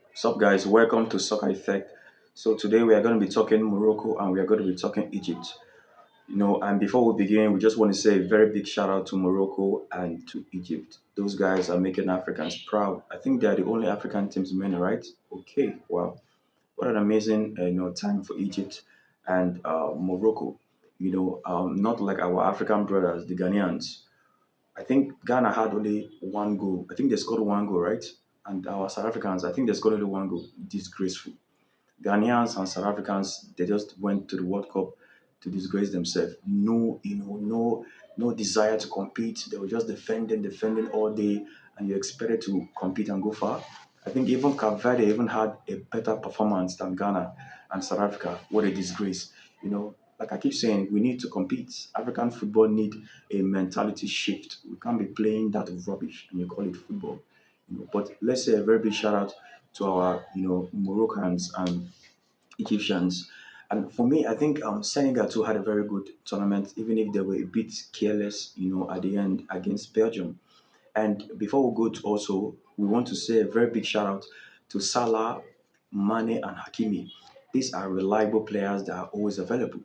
What's up, guys? Welcome to Soccer Effect. So today we are going to be talking Morocco and we are going to be talking Egypt. And before we begin, we just want to say a very big shout out to Morocco and to Egypt. Those guys are making Africans proud. I think they are the only African teams winning, right? Okay, wow, what an amazing time for Egypt and Morocco. Not like our African brothers, the Ghanaians. I think Ghana had only one goal. I think they scored one goal, right? And our South Africans, I think they scored only one goal. Disgraceful. Ghanaians and South Africans, they just went to the World Cup to disgrace themselves. No desire to compete. They were just defending all day, and you expected to compete and go far. I think even Cape Verde even had a better performance than Ghana and South Africa. What a disgrace! Like I keep saying, we need to compete. African football need a mentality shift. We can't be playing that rubbish and you call it football. But let's say a very big shout out to our Moroccans and Egyptians. And for me, I think Senegal too had a very good tournament, even if they were a bit careless, at the end against Belgium. And before we go to also, we want to say a very big shout out to Salah, Mane, and Hakimi. These are reliable players that are always available.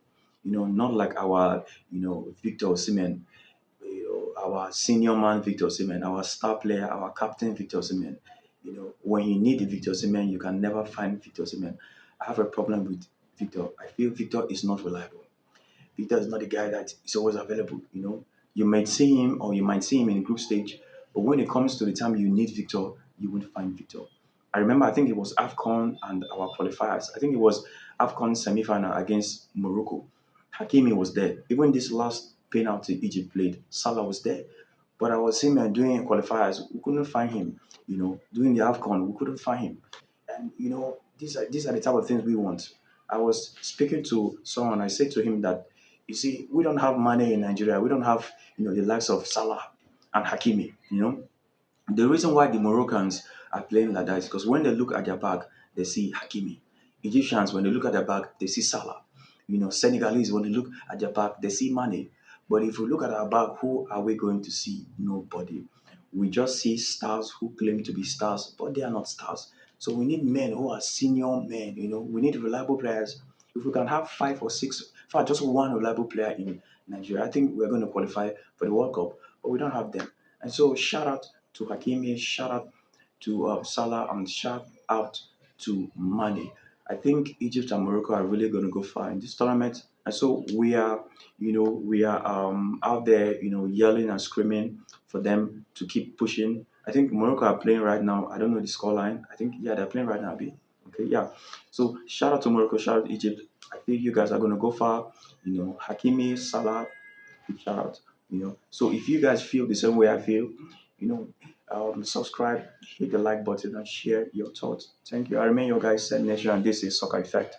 Not like our, Victor Osimhen, our senior man Victor Osimhen, our star player, our captain Victor Osimhen. When you need Victor Osimhen, you can never find Victor Osimhen. I have a problem with Victor. I feel Victor is not reliable. Victor is not a guy that is always available. You might see him or you might see him in group stage, but when it comes to the time you need Victor, you won't find Victor. I remember, I think it was AFCON and our qualifiers. I think it was AFCON semi-final against Morocco. Hakimi was there. Even this last penalty Egypt played, Salah was there. But I was seeing him doing qualifiers. We couldn't find him. Doing the AFCON, we couldn't find him. And these are the type of things we want. I was speaking to someone. I said to him that, you see, we don't have money in Nigeria. We don't have the likes of Salah and Hakimi. The reason why the Moroccans are playing like that is because when they look at their back, they see Hakimi. Egyptians, when they look at their back, they see Salah. Senegalese, when they look at their back, they see Mane. But if we look at our back, who are we going to see? Nobody. We just see stars who claim to be stars, but they are not stars. So we need men who are senior men. We need reliable players. If we can have five or six, in fact, just one reliable player in Nigeria, I think we're going to qualify for the World Cup. But we don't have them. And so shout out to Hakimi, shout out to Salah, and shout out to Mane. I think Egypt and Morocco are really going to go far in this tournament. And so we are out there, yelling and screaming for them to keep pushing. I think Morocco are playing right now. I don't know the scoreline. I think, yeah, they're playing right now, Abi. Okay, yeah. So shout out to Morocco, shout out to Egypt. I think you guys are going to go far. Hakimi, Salah, big shout out. So if you guys feel the same way I feel, you know, subscribe, hit the like button, and share your thoughts. Thank you. I remain your guys, Send Nation, and this is Soccer Effect.